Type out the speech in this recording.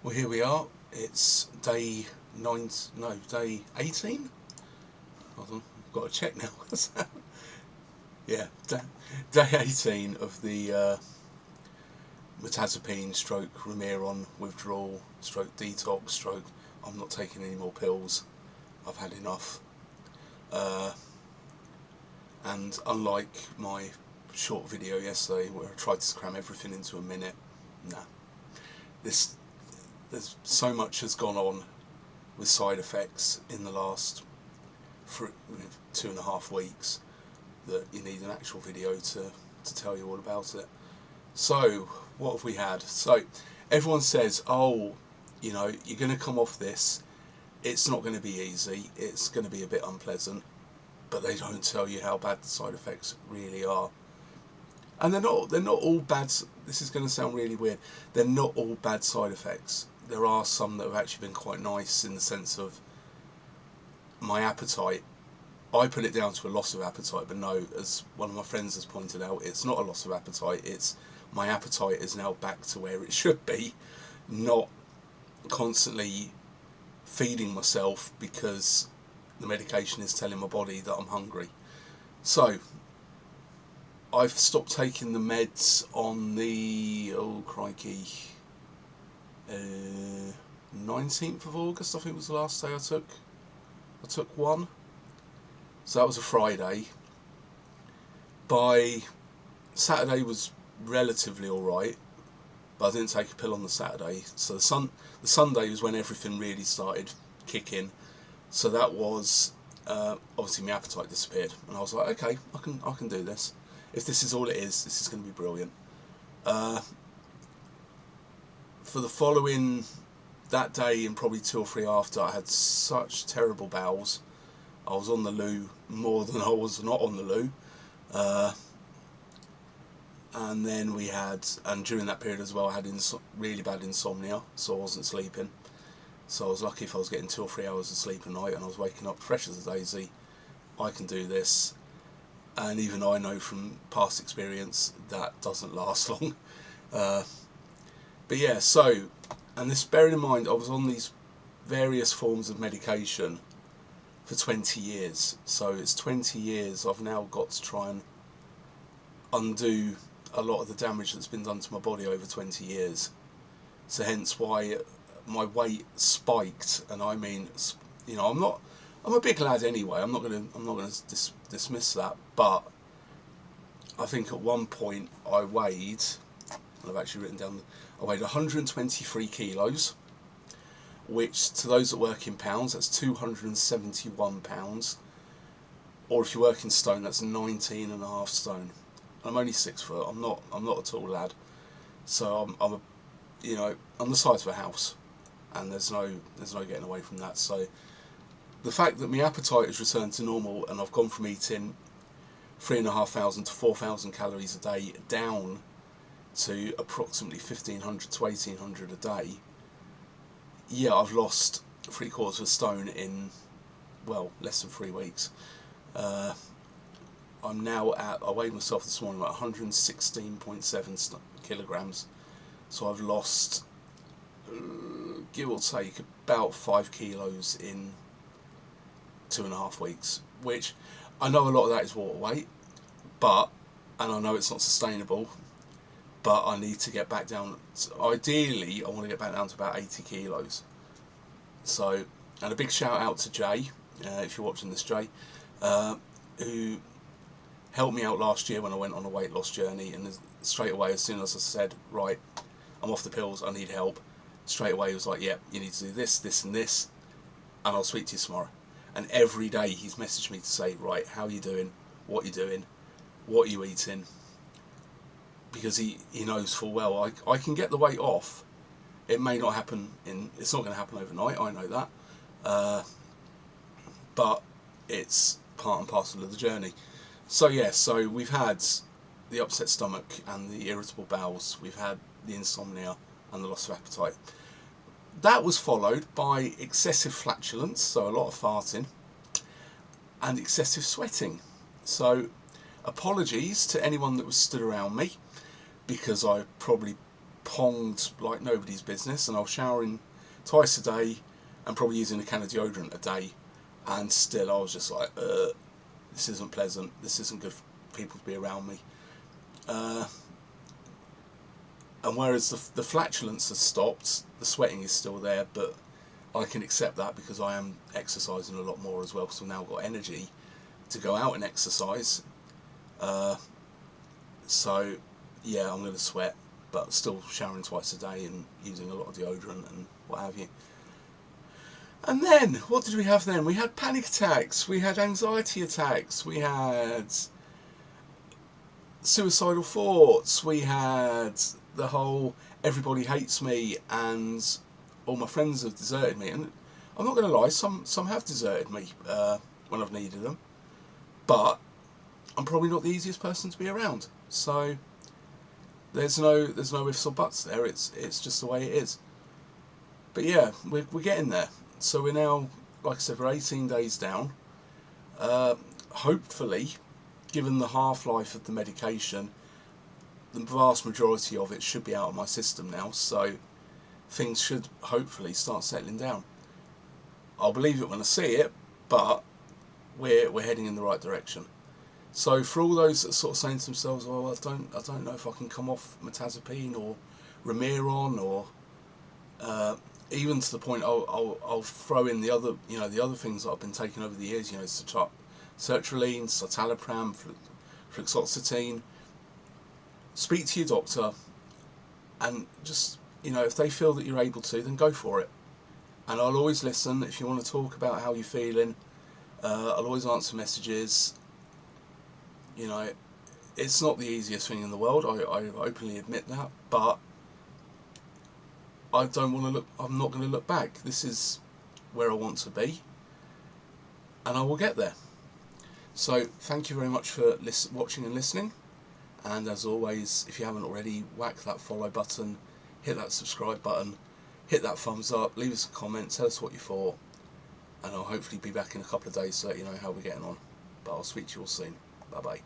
Well, here we are. It's day 9, no, day 18. Hold on, I've got to check now. Yeah, day 18 of the Mirtazapine stroke Remeron Withdrawal stroke detox stroke. I'm not taking any more pills. I've had enough. And unlike my short video yesterday where I tried to cram everything into a minute, nah. There's so much has gone on with side effects in the last 2.5 weeks that you need an actual video to tell you all about it. So what have we had? So everyone says, oh, you know, you're going to come off this, it's not going to be easy, it's going to be a bit unpleasant, but they don't tell you how bad the side effects really are. And they're not all bad. This is going to sound really weird. They're not all bad side effects. There are some that have actually been quite nice in the sense of my appetite. I put it down to a loss of appetite, but no, as one of my friends has pointed out, it's not a loss of appetite. It's my appetite is now back to where it should be, not constantly feeding myself because the medication is telling my body that I'm hungry. So I've stopped taking the meds on the, oh crikey, 19th of August, I think was the last day I took one. So that was a Friday. By Saturday was relatively alright, but I didn't take a pill on the Saturday. So the Sunday was when everything really started kicking. So that was, obviously my appetite disappeared. And I was like, okay, I can do this. If this is all it is, this is going to be brilliant. For the following, that day and probably 2 or 3 after, I had such terrible bowels. I was on the loo more than I was not on the loo. And then and during that period as well, I had really bad insomnia, so I wasn't sleeping. So I was lucky if I was getting 2 or 3 hours of sleep a night, and I was waking up fresh as a daisy. I can do this. And even I know from past experience that doesn't last long. But yeah, so, and this, bearing in mind, I was on these various forms of medication for 20 years. So it's 20 years I've now got to try and undo a lot of the damage that's been done to my body over 20 years. So hence why my weight spiked, and I mean, you know, I'm a big lad anyway. I'm not going to dismiss that, but I think at one point I weighed, and I've actually written down, I weighed 123 kilos, which to those that work in pounds, that's 271 pounds, or if you work in stone, that's 19.5 stone. I'm only 6 foot. I'm not a tall lad, so I'm the size of a house, and there's no getting away from that. So the fact that my appetite has returned to normal and I've gone from eating 3,500 to 4,000 calories a day down to approximately 1,500 to 1,800 a day, yeah, I've lost 3/4 of a stone in, well, less than 3 weeks. I'm now I weighed myself this morning at 116.7 kilograms, so I've lost, give or take, about 5 kilos in 2.5 weeks, which I know a lot of that is water weight, and I know it's not sustainable, but I need to get back down. Ideally, I want to get back down to about 80 kilos. So, and a big shout out to Jay, if you're watching this, Jay, who helped me out last year when I went on a weight loss journey, and straight away, as soon as I said, right, I'm off the pills, I need help, straight away he was like, yeah, you need to do this, this and this, and I'll speak to you tomorrow. And every day he's messaged me to say, right, how are you doing, what are you doing, what are you eating, because he knows full well I can get the weight off. It may not happen it's not going to happen overnight, I know that, but it's part and parcel of the journey. So yeah, so we've had the upset stomach and the irritable bowels, we've had the insomnia and the loss of appetite. That was followed by excessive flatulence, so a lot of farting, and excessive sweating. So apologies to anyone that was stood around me, because I probably ponged like nobody's business, and I was showering twice a day and probably using a can of deodorant a day, and still I was just like, this isn't pleasant, this isn't good for people to be around me. And whereas the flatulence has stopped, the sweating is still there, but I can accept that because I am exercising a lot more as well, because I've now got energy to go out and exercise. So yeah, I'm going to sweat, but still showering twice a day and using a lot of deodorant and what have you. And then, what did we have then? We had panic attacks, we had anxiety attacks, we had suicidal thoughts, we had the whole everybody hates me and all my friends have deserted me. And I'm not going to lie, some have deserted me when I've needed them, but I'm probably not the easiest person to be around. So there's no ifs or buts there. It's just the way it is. But yeah, we're getting there. So we're now, like I said, we're 18 days down. Hopefully, given the half-life of the medication, the vast majority of it should be out of my system now. So things should hopefully start settling down. I'll believe it when I see it, but we're heading in the right direction. So for all those that are sort of saying to themselves, "Oh, I don't know if I can come off Mirtazapine or Remeron, or even to the point I'll throw in the other things that I've been taking over the years, sertraline, citalopram, fluoxetine." Speak to your doctor, and just, if they feel that you're able to, then go for it. And I'll always listen. If you want to talk about how you're feeling, I'll always answer messages. It's not the easiest thing in the world, I openly admit that, but I'm not going to look back. This is where I want to be, and I will get there. So thank you very much for watching and listening, and as always, if you haven't already, whack that follow button, hit that subscribe button, hit that thumbs up, leave us a comment, tell us what you thought, and I'll hopefully be back in a couple of days to let you know how we're getting on. But I'll speak to you all soon. Bye bye.